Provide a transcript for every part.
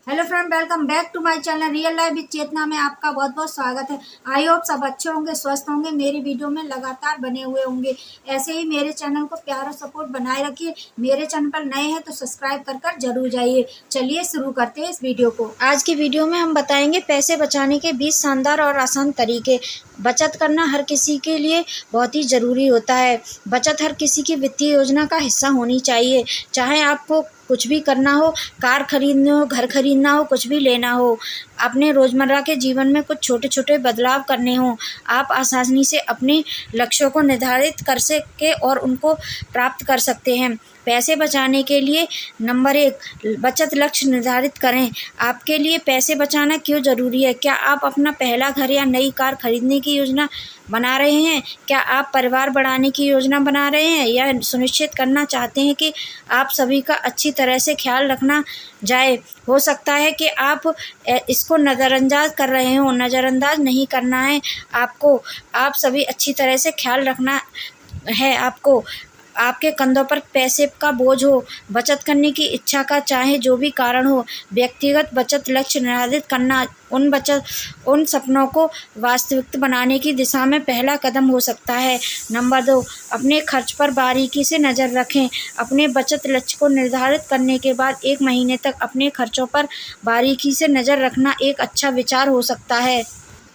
Hello friend, welcome back to my channel real life with Chetna में आपका बहुत बहुत स्वागत है। आई होप सब अच्छे होंगे, स्वस्थ होंगे, मेरी वीडियो में लगातार बने हुए होंगे। ऐसे ही मेरे चैनल को प्यार और सपोर्ट बनाए रखिए। मेरे चैनल पर नए हैं तो सब्सक्राइब कर जरूर जाइए। चलिए शुरू करते हैं इस वीडियो को। आज की वीडियो में हम बताएंगे पैसे बचाने के 20 शानदार और आसान तरीके। बचत करना हर किसी के लिए बहुत ही ज़रूरी होता है। बचत हर किसी की वित्तीय योजना का हिस्सा होनी चाहिए। चाहे आपको कुछ भी करना हो, कार खरीदना हो, घर खरीदना हो, कुछ भी लेना हो, अपने रोज़मर्रा के जीवन में कुछ छोटे छोटे बदलाव करने हों, आप आसानी से अपने लक्ष्यों को निर्धारित कर सके और उनको प्राप्त कर सकते हैं। पैसे बचाने के लिए नंबर 1, बचत लक्ष्य निर्धारित करें। आपके लिए पैसे बचाना क्यों ज़रूरी है? क्या आप अपना पहला घर या नई कार खरीदने की योजना बना रहे हैं? क्या आप परिवार बढ़ाने की योजना बना रहे हैं या सुनिश्चित करना चाहते हैं कि आप सभी का अच्छी तरह से ख्याल रखना जाए? हो सकता है कि आप इसको नज़रअंदाज कर रहे हो। नज़रअंदाज नहीं करना है आपको। आप सभी अच्छी तरह से ख्याल रखना है आपको। आपके कंधों पर पैसे का बोझ हो, बचत करने की इच्छा का चाहे जो भी कारण हो, व्यक्तिगत बचत लक्ष्य निर्धारित करना उन सपनों को वास्तविक बनाने की दिशा में पहला कदम हो सकता है। नंबर 2, अपने खर्च पर बारीकी से नज़र रखें। अपने बचत लक्ष्य को निर्धारित करने के बाद 1 महीने तक अपने खर्चों पर बारीकी से नज़र रखना एक अच्छा विचार हो सकता है।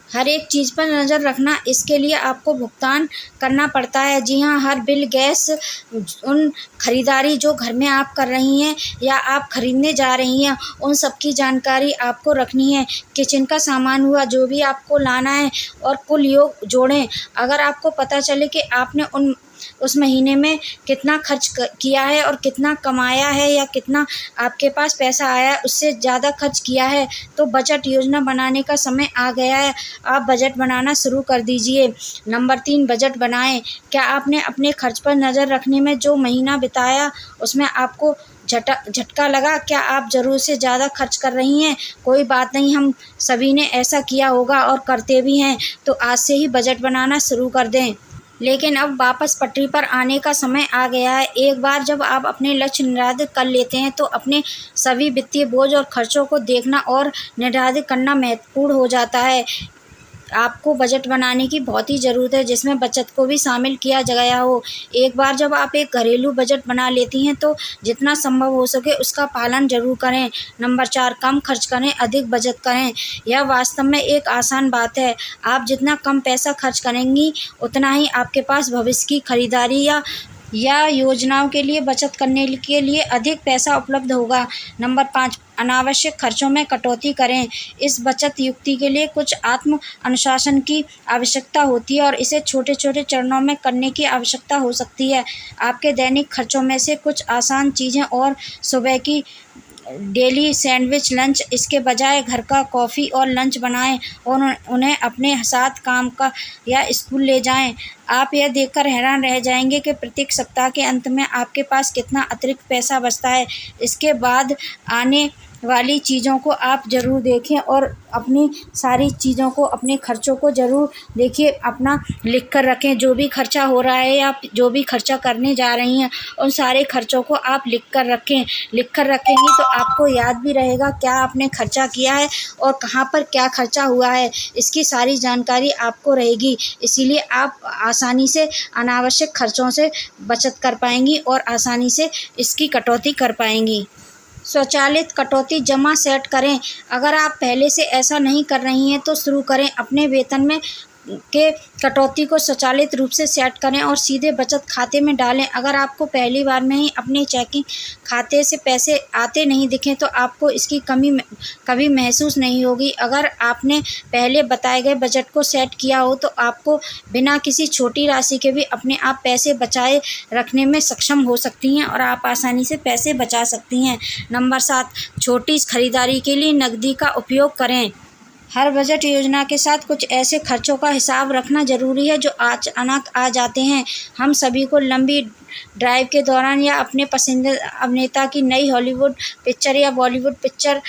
हर एक चीज़ पर नज़र रखना, इसके लिए आपको भुगतान करना पड़ता है। जी हाँ, हर बिल, गैस, उन खरीदारी जो घर में आप कर रही हैं या आप खरीदने जा रही हैं, उन सब की जानकारी आपको रखनी है। किचन का सामान हुआ, जो भी आपको लाना है, और कुल योग जोड़ें। अगर आपको पता चले कि आपने उस महीने में कितना खर्च किया है और कितना कमाया है या कितना आपके पास पैसा आया, उससे ज़्यादा खर्च किया है, तो बजट योजना बनाने का समय आ गया है। आप बजट बनाना शुरू कर दीजिए। नंबर 3, बजट बनाएं। क्या आपने अपने खर्च पर नज़र रखने में जो महीना बिताया उसमें आपको झटका लगा? क्या आप ज़रूर से ज़्यादा खर्च कर रही हैं? कोई बात नहीं, हम सभी ने ऐसा किया होगा और करते भी हैं। तो आज से ही बजट बनाना शुरू कर दें। लेकिन अब वापस पटरी पर आने का समय आ गया है। एक बार जब आप अपने लक्ष्य निर्धारित कर लेते हैं तो अपने सभी वित्तीय बोझ और खर्चों को देखना और निर्धारित करना महत्वपूर्ण हो जाता है। आपको बजट बनाने की बहुत ही ज़रूरत है जिसमें बचत को भी शामिल किया गया हो। एक बार जब आप एक घरेलू बजट बना लेती हैं तो जितना संभव हो सके उसका पालन ज़रूर करें। नंबर 4, कम खर्च करें, अधिक बचत करें। यह वास्तव में एक आसान बात है। आप जितना कम पैसा खर्च करेंगी उतना ही आपके पास भविष्य की खरीदारी या योजनाओं के लिए बचत करने के लिए अधिक पैसा उपलब्ध होगा। नंबर 5, अनावश्यक खर्चों में कटौती करें। इस बचत युक्ति के लिए कुछ आत्म अनुशासन की आवश्यकता होती है और इसे छोटे छोटे चरणों में करने की आवश्यकता हो सकती है। आपके दैनिक खर्चों में से कुछ आसान चीज़ें और सुबह की डेली सैंडविच लंच, इसके बजाय घर का कॉफ़ी और लंच बनाएं और उन्हें अपने साथ काम का या स्कूल ले जाएं। आप यह देखकर हैरान रह जाएंगे कि प्रत्येक सप्ताह के अंत में आपके पास कितना अतिरिक्त पैसा बचता है। इसके बाद आने वाली चीज़ों को आप ज़रूर देखें और अपनी सारी चीज़ों को, अपने खर्चों को ज़रूर देखिए, अपना लिख कर रखें। जो भी खर्चा हो रहा है या जो भी खर्चा करने जा रही हैं, उन सारे खर्चों को आप लिख कर रखें। लिख कर रखेंगी तो आपको याद भी रहेगा क्या आपने खर्चा किया है और कहाँ पर क्या खर्चा हुआ है। इसकी सारी जानकारी आपको रहेगी, इसीलिए आप आसानी से अनावश्यक खर्चों से बचत कर पाएंगी और आसानी से इसकी कटौती कर पाएंगी। स्वचालित कटौती जमा सेट करें। अगर आप पहले से ऐसा नहीं कर रही हैं तो शुरू करें। अपने वेतन में के कटौती को स्वचालित रूप से सेट करें और सीधे बचत खाते में डालें। अगर आपको पहली बार में ही अपने चेकिंग खाते से पैसे आते नहीं दिखें तो आपको इसकी कमी कभी महसूस नहीं होगी। अगर आपने पहले बताए गए बजट को सेट किया हो तो आपको बिना किसी छोटी राशि के भी अपने आप पैसे बचाए रखने में सक्षम हो सकती हैं और आप आसानी से पैसे बचा सकती हैं। नंबर 7, छोटी खरीदारी के लिए नकदी का उपयोग करें। हर बजट योजना के साथ कुछ ऐसे खर्चों का हिसाब रखना ज़रूरी है जो अचानक आ जाते हैं। हम सभी को लंबी ड्राइव के दौरान या अपने पसंदीदा अभिनेता की नई हॉलीवुड पिक्चर या बॉलीवुड पिक्चर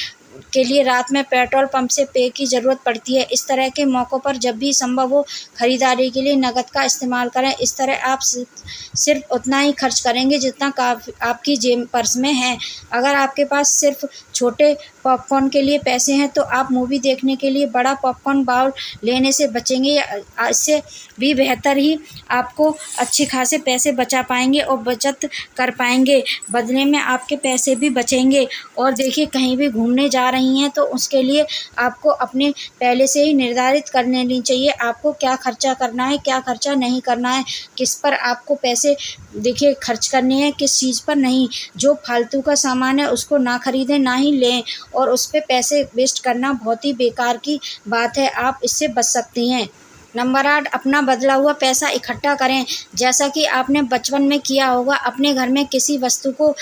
के लिए रात में पेट्रोल पंप से पे की ज़रूरत पड़ती है। इस तरह के मौक़ों पर जब भी संभव हो खरीदारी के लिए नकद का इस्तेमाल करें। इस तरह आप सिर्फ उतना ही खर्च करेंगे जितना आपकी जेब पर्स में है। अगर आपके पास सिर्फ छोटे पॉपकॉर्न के लिए पैसे हैं तो आप मूवी देखने के लिए बड़ा पॉपकॉर्न बाउल लेने से बचेंगे। इससे भी बेहतर ही आपको अच्छे खासे पैसे बचा पाएंगे और बचत कर पाएंगे। बदले में आपके पैसे भी बचेंगे। और देखिए, कहीं भी घूमने जा रही हैं तो उसके लिए आपको अपने पहले से ही निर्धारित कर लेनी चाहिए आपको क्या खर्चा करना है, क्या खर्चा नहीं करना है, किस पर आपको पैसे देखिए खर्च करने हैं, किस चीज़ पर नहीं। जो फालतू का सामान है उसको ना खरीदें, ना ही लें, और उस पे पैसे वेस्ट करना बहुत ही बेकार की बात है। आप इससे बच सकती हैं। नंबर 8, अपना बदला हुआ पैसा इकट्ठा करें। जैसा कि आपने बचपन में किया होगा, अपने घर में किसी वस्तु को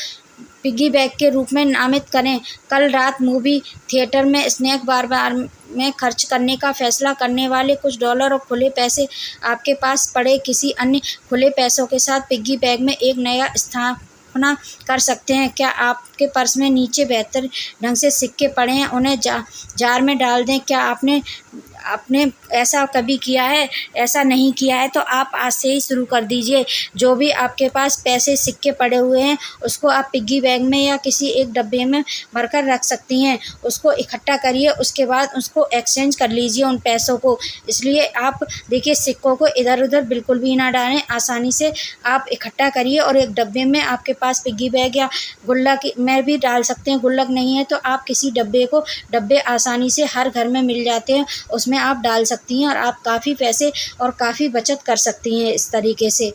पिग्गी बैंक के रूप में नामित करें। कल रात मूवी थिएटर में स्नैक बार में खर्च करने का फैसला करने वाले कुछ डॉलर और खुले पैसे आपके पास पड़े किसी अन्य खुले पैसों के साथ पिग्गी बैंक में एक नया स्थापना कर सकते हैं। क्या आपके पर्स में नीचे बेहतर ढंग से सिक्के पड़े हैं? उन्हें जार में डाल दें। क्या आपने ऐसा कभी किया है? ऐसा नहीं किया है तो आप आज से ही शुरू कर दीजिए। जो भी आपके पास पैसे सिक्के पड़े हुए हैं उसको आप पिग्गी बैंक में या किसी एक डब्बे में भरकर रख सकती हैं। उसको इकट्ठा करिए, उसके बाद उसको एक्सचेंज कर लीजिए उन पैसों को। इसलिए आप देखिए, सिक्कों को इधर उधर बिल्कुल भी ना डालें। आसानी से आप इकट्ठा करिए और एक डब्बे में आपके पास पिग्गी बैंक या गुल्लक में भी डाल सकते हैं। गुल्लक नहीं है तो आप किसी डब्बे आसानी से हर घर में मिल जाते हैं, उसमें आप डाल सकती हैं और आप काफ़ी पैसे और काफ़ी बचत कर सकती हैं इस तरीके से।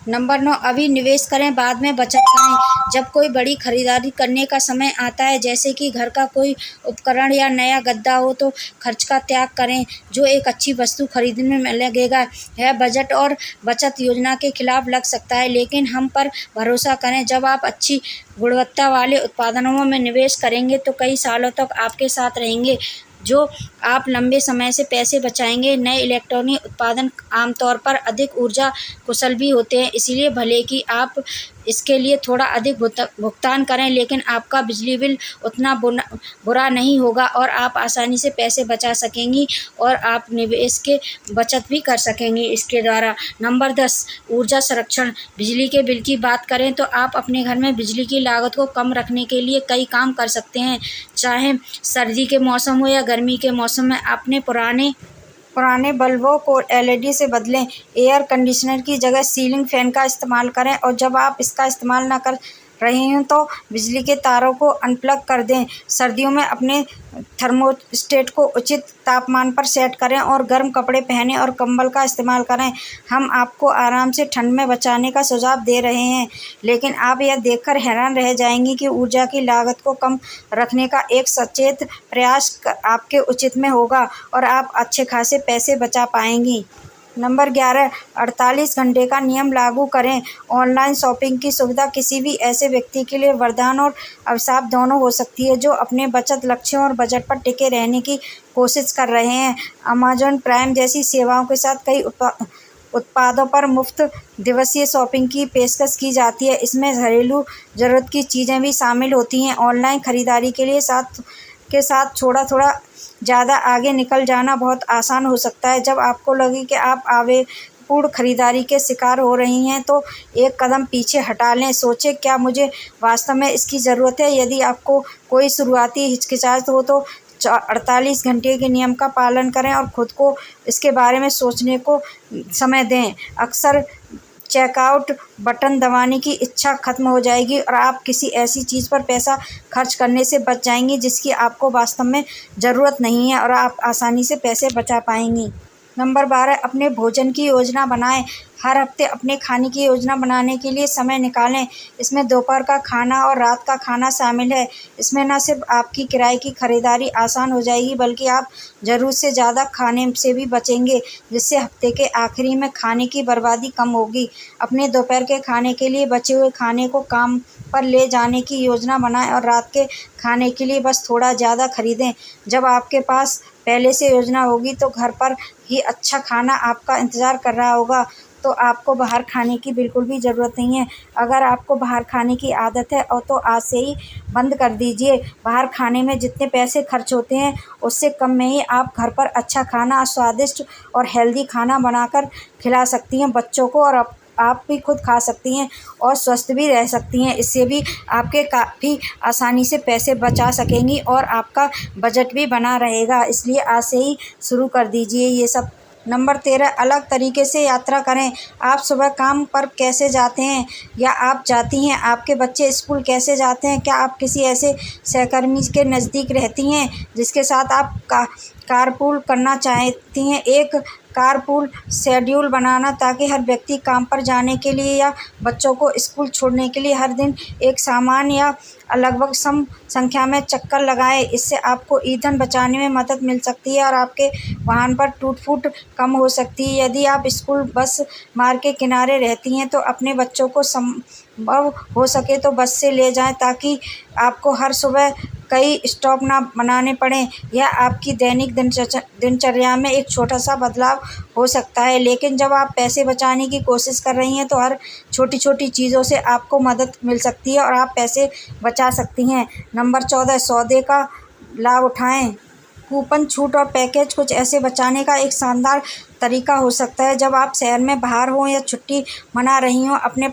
नंबर 9, अभी निवेश करें, बाद में बचत करें। जब कोई बड़ी खरीदारी करने का समय आता है, जैसे कि घर का कोई उपकरण या नया गद्दा हो, तो खर्च का त्याग करें जो एक अच्छी वस्तु खरीदने में लगेगा। यह बजट और बचत योजना के खिलाफ लग सकता है, लेकिन हम पर भरोसा करें, जब आप अच्छी गुणवत्ता वाले उत्पादनों में निवेश करेंगे तो कई सालों तक आपके साथ रहेंगे, जो आप लंबे समय से पैसे बचाएंगे। नए इलेक्ट्रॉनिक उत्पादन आमतौर पर अधिक ऊर्जा कुशल भी होते हैं, इसलिए भले कि आप इसके लिए थोड़ा अधिक भुगतान करें, लेकिन आपका बिजली बिल उतना बुरा नहीं होगा और आप आसानी से पैसे बचा सकेंगी और आप निवेश के बचत भी कर सकेंगी इसके द्वारा। नंबर 10, ऊर्जा संरक्षण। बिजली के बिल की बात करें तो आप अपने घर में बिजली की लागत को कम रखने के लिए कई काम कर सकते हैं। चाहे सर्दी के मौसम हो या गर्मी के मौसम में, अपने पुराने बल्बों को LED से बदलें। एयर कंडीशनर की जगह सीलिंग फैन का इस्तेमाल करें और जब आप इसका इस्तेमाल न कर रहे हों तो बिजली के तारों को अनप्लग कर दें। सर्दियों में अपने थर्मोस्टेट को उचित तापमान पर सेट करें और गर्म कपड़े पहनें और कंबल का इस्तेमाल करें। हम आपको आराम से ठंड में बचाने का सुझाव दे रहे हैं, लेकिन आप यह देखकर हैरान रह जाएंगी कि ऊर्जा की लागत को कम रखने का एक सचेत प्रयास आपके उचित में होगा और आप अच्छे खासे पैसे बचा पाएंगी। नंबर 11, 48 घंटे का नियम लागू करें। ऑनलाइन शॉपिंग की सुविधा किसी भी ऐसे व्यक्ति के लिए वरदान और अभिशाप दोनों हो सकती है जो अपने बचत लक्ष्यों और बजट पर टिके रहने की कोशिश कर रहे हैं। अमेजॉन प्राइम जैसी सेवाओं के साथ कई उत्पादों पर मुफ्त दिवसीय शॉपिंग की पेशकश की जाती है। इसमें घरेलू ज़रूरत की चीज़ें भी शामिल होती हैं। ऑनलाइन खरीदारी के लिए साथ थोड़ा ज़्यादा आगे निकल जाना बहुत आसान हो सकता है। जब आपको लगे कि आप आवेगपूर्ण खरीदारी के शिकार हो रही हैं तो एक कदम पीछे हटा लें। सोचें, क्या मुझे वास्तव में इसकी ज़रूरत है? यदि आपको कोई शुरुआती हिचकिचाहट हो तो 48 घंटे के नियम का पालन करें और खुद को इसके बारे में सोचने को समय दें। अक्सर चेकआउट बटन दबाने की इच्छा खत्म हो जाएगी और आप किसी ऐसी चीज़ पर पैसा खर्च करने से बच जाएंगी जिसकी आपको वास्तव में ज़रूरत नहीं है और आप आसानी से पैसे बचा पाएंगी। नंबर 12, अपने भोजन की योजना बनाएं। हर हफ्ते अपने खाने की योजना बनाने के लिए समय निकालें। इसमें दोपहर का खाना और रात का खाना शामिल है। इसमें न सिर्फ आपकी किराए की खरीदारी आसान हो जाएगी, बल्कि आप ज़रूरत से ज़्यादा खाने से भी बचेंगे, जिससे हफ्ते के आखिरी में खाने की बर्बादी कम होगी। अपने दोपहर के खाने के लिए बचे हुए खाने को काम पर ले जाने की योजना बनाएं और रात के खाने के लिए बस थोड़ा ज़्यादा खरीदें। जब आपके पास पहले से योजना होगी तो घर पर ही अच्छा खाना आपका इंतज़ार कर रहा होगा। तो आपको बाहर खाने की बिल्कुल भी ज़रूरत नहीं है। अगर आपको बाहर खाने की आदत है और तो आज से ही बंद कर दीजिए। बाहर खाने में जितने पैसे खर्च होते हैं उससे कम में ही आप घर पर अच्छा खाना, स्वादिष्ट और हेल्दी खाना बनाकर खिला सकती हैं बच्चों को, और आप भी खुद खा सकती हैं और स्वस्थ भी रह सकती हैं। इससे भी आपके काफ़ी आसानी से पैसे बचा सकेंगी और आपका बजट भी बना रहेगा। इसलिए आज से ही शुरू कर दीजिए ये सब। नंबर 13, अलग तरीके से यात्रा करें। आप सुबह काम पर कैसे जाते हैं या आप जाती हैं? आपके बच्चे स्कूल कैसे जाते हैं? क्या आप किसी ऐसे सहकर्मी के नज़दीक रहती हैं जिसके साथ आप कारपूल करना चाहती हैं? एक कारपूल शेड्यूल बनाना ताकि हर व्यक्ति काम पर जाने के लिए या बच्चों को स्कूल छोड़ने के लिए हर दिन एक सामान या लगभग सम संख्या में चक्कर लगाए। इससे आपको ईंधन बचाने में मदद मिल सकती है और आपके वाहन पर टूट-फूट कम हो सकती है। यदि आप स्कूल बस मार्ग के किनारे रहती हैं तो अपने बच्चों को संभव हो सके तो बस से ले जाएं ताकि आपको हर सुबह कई स्टॉप ना बनाने पड़ें। यह आपकी दैनिक दिनचर्या में एक छोटा-सा बदलाव हो सकता है, लेकिन जब आप पैसे बचाने की कोशिश कर रही हैं तो हर छोटी-छोटी चीज़ों से आपको मदद मिल सकती है और आप पैसे बचा सकती हैं। नंबर 14, सौदे का लाभ उठाएँ। कूपन, छूट और पैकेज कुछ ऐसे बचाने का एक शानदार तरीका हो सकता है। जब आप शहर में बाहर हों या छुट्टी मना रही हों, अपने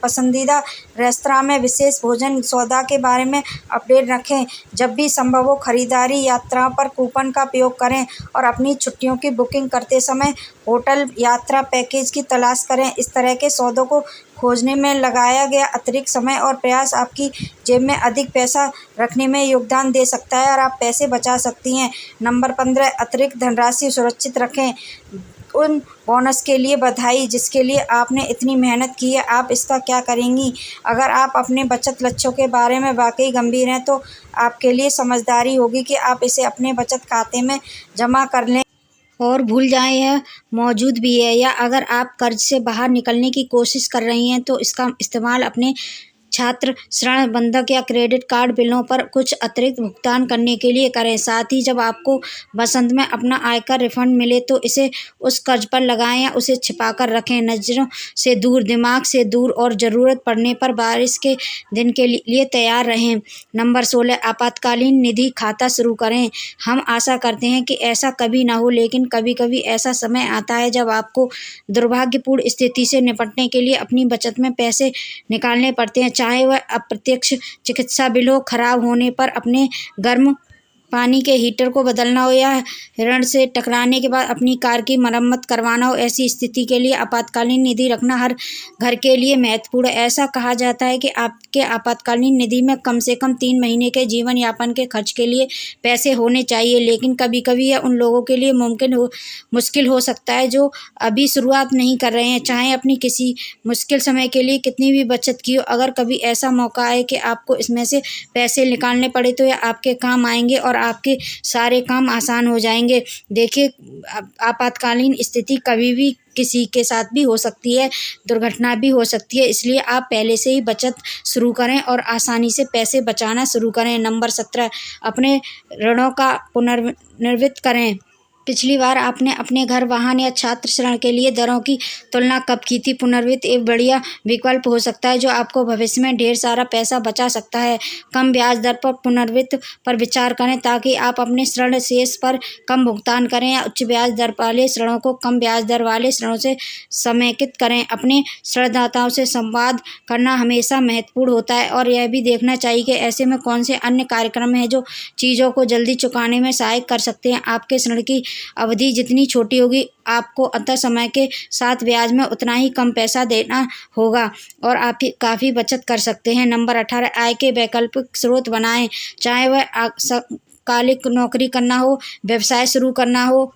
पसंदीदा रेस्तरां में विशेष भोजन सौदा के बारे में अपडेट रखें। जब भी संभव हो खरीदारी यात्रा पर कूपन का उपयोग करें और अपनी छुट्टियों की बुकिंग करते समय होटल यात्रा पैकेज की तलाश करें। इस तरह के सौदों को खोजने में लगाया गया अतिरिक्त समय और प्रयास आपकी जेब में अधिक पैसा रखने में योगदान दे सकता है और आप पैसे बचा सकती हैं। नंबर 15, अतिरिक्त धनराशि सुरक्षित रखें। उन बोनस के लिए बधाई जिसके लिए आपने इतनी मेहनत की है। आप इसका क्या करेंगी? अगर आप अपने बचत लक्ष्यों के बारे में वाकई गंभीर हैं तो आपके लिए समझदारी होगी कि आप इसे अपने बचत खाते में जमा कर लें और भूल जाएं यह मौजूद भी है। या अगर आप कर्ज से बाहर निकलने की कोशिश कर रही हैं तो इसका इस्तेमाल अपने छात्र ऋण, बंधक या क्रेडिट कार्ड बिलों पर कुछ अतिरिक्त भुगतान करने के लिए करें। साथ ही जब आपको वसंत में अपना आयकर रिफंड मिले तो इसे उस कर्ज पर लगाएं या उसे छिपा कर रखें। नज़रों से दूर, दिमाग से दूर और ज़रूरत पड़ने पर बारिश के दिन के लिए तैयार रहें। नंबर 16, आपातकालीन निधि खाता शुरू करें। हम आशा करते हैं कि ऐसा कभी ना हो, लेकिन कभी कभी ऐसा समय आता है जब आपको दुर्भाग्यपूर्ण स्थिति से निपटने के लिए अपनी बचत में पैसे निकालने पड़ते हैं, चाहे वह अप्रत्यक्ष चिकित्सा बिल हो, खराब होने पर अपने गर्म पानी के हीटर को बदलना हो या ऋण से टकराने के बाद अपनी कार की मरम्मत करवाना हो। ऐसी स्थिति के लिए आपातकालीन निधि रखना हर घर के लिए महत्वपूर्ण है। ऐसा कहा जाता है कि आपके आपातकालीन निधि में कम से कम 3 महीने के जीवन यापन के खर्च के लिए पैसे होने चाहिए, लेकिन कभी कभी यह उन लोगों के लिए मुश्किल हो सकता है जो अभी शुरुआत नहीं कर रहे हैं, चाहे अपनी किसी मुश्किल समय के लिए कितनी भी बचत की हो। अगर कभी ऐसा मौका आए कि आपको इसमें से पैसे निकालने पड़े तो यह आपके काम आएंगे और आपके सारे काम आसान हो जाएंगे। देखिए, आपातकालीन स्थिति कभी भी किसी के साथ भी हो सकती है, दुर्घटना भी हो सकती है, इसलिए आप पहले से ही बचत शुरू करें और आसानी से पैसे बचाना शुरू करें। नंबर 17, अपने ऋणों का पुनर्निर्मित करें। पिछली बार आपने अपने घर, वाहन या छात्र ऋण के लिए दरों की तुलना कब की थी? पुनर्वित्त एक बढ़िया विकल्प हो सकता है जो आपको भविष्य में ढेर सारा पैसा बचा सकता है। कम ब्याज दर पर पुनर्वित्त पर विचार करें ताकि आप अपने ऋण शेष पर कम भुगतान करें, या उच्च ब्याज दर वाले ऋणों को कम ब्याज दर वाले ऋणों से समेकित करें। अपने ऋणदाताओं से संवाद करना हमेशा महत्वपूर्ण होता है और यह भी देखना चाहिए कि ऐसे में कौन से अन्य कार्यक्रम हैं जो चीज़ों को जल्दी चुकाने में सहायक कर सकते हैं। आपके ऋण की अवधि जितनी छोटी होगी, आपको अंतर समय के साथ ब्याज में उतना ही कम पैसा देना होगा और आप काफ़ी बचत कर सकते हैं। नंबर 18, आय के वैकल्पिक स्रोत बनाएं। चाहे वह अल्पकालिक नौकरी करना हो, व्यवसाय शुरू करना हो,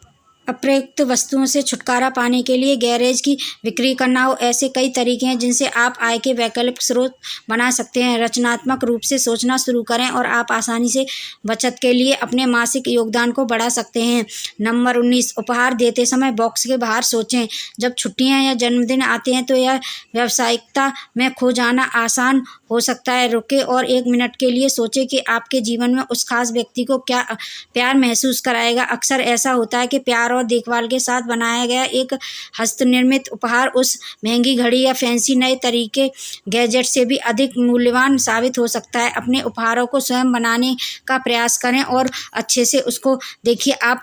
अप्रयुक्त वस्तुओं से छुटकारा पाने के लिए गैरेज की बिक्री करना हो, ऐसे कई तरीके हैं जिनसे आप आय के वैकल्पिक स्रोत बना सकते हैं। रचनात्मक रूप से सोचना शुरू करें और आप आसानी से बचत के लिए अपने मासिक योगदान को बढ़ा सकते हैं। नंबर 19, उपहार देते समय बॉक्स के बाहर सोचें। जब छुट्टियां या जन्मदिन आते हैं तो यह व्यावसायिकता में खो जाना आसान हो सकता है रुके और 1 मिनट के लिए सोचें कि आपके जीवन में उस खास व्यक्ति को क्या प्यार महसूस कराएगा। अक्सर ऐसा होता है कि प्यार और देखभाल के साथ बनाया गया एक हस्तनिर्मित उपहार उस महंगी घड़ी या फैंसी नए तरीके गैजेट से भी अधिक मूल्यवान साबित हो सकता है। अपने उपहारों को स्वयं बनाने का प्रयास करें और अच्छे से उसको देखिए। आप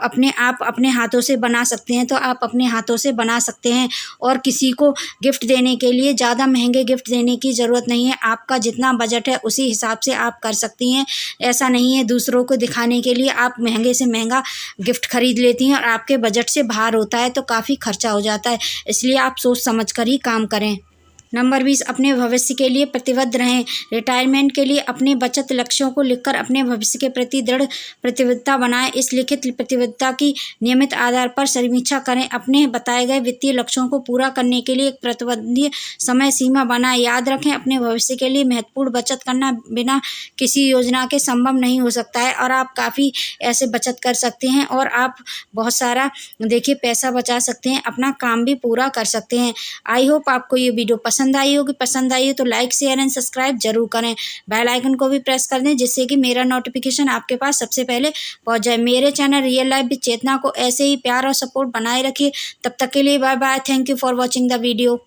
अपने हाथों से बना सकते हैं तो आप अपने हाथों से बना सकते हैं। और किसी को गिफ्ट देने के लिए ज़्यादा महंगे गिफ्ट देने की ज़रूरत नहीं है। आपका जितना बजट है उसी हिसाब से आप कर सकती हैं। ऐसा नहीं है दूसरों को दिखाने के लिए आप महंगे से महंगा गिफ्ट खरीद लेती हैं और आपके बजट से बाहर होता है तो काफ़ी खर्चा हो जाता है। इसलिए आप सोच समझ कर ही काम करें। नंबर 20, अपने भविष्य के लिए प्रतिबद्ध रहें। रिटायरमेंट के लिए अपने बचत लक्ष्यों को लिखकर अपने भविष्य के प्रति दृढ़ प्रतिबद्धता बनाएं। इस लिखित प्रतिबद्धता की नियमित आधार पर समीक्षा करें। अपने बताए गए वित्तीय लक्ष्यों को पूरा करने के लिए एक प्रतिबद्ध समय सीमा बनाएं। याद रखें, अपने भविष्य के लिए महत्वपूर्ण बचत करना बिना किसी योजना के संभव नहीं हो सकता है और आप काफ़ी ऐसे बचत कर सकते हैं और आप बहुत सारा देखिए पैसा बचा सकते हैं, अपना काम भी पूरा कर सकते हैं। आई होप आपको ये वीडियो पसंद आई होगी। पसंद आई हो तो लाइक शेयर एंड सब्सक्राइब जरूर करें। बेल आइकन को भी प्रेस कर दें जिससे कि मेरा नोटिफिकेशन आपके पास सबसे पहले पहुंच जाए। मेरे चैनल रियल लाइफ विद चेतना को ऐसे ही प्यार और सपोर्ट बनाए रखिए। तब तक के लिए bye bye. Thank you for watching the video.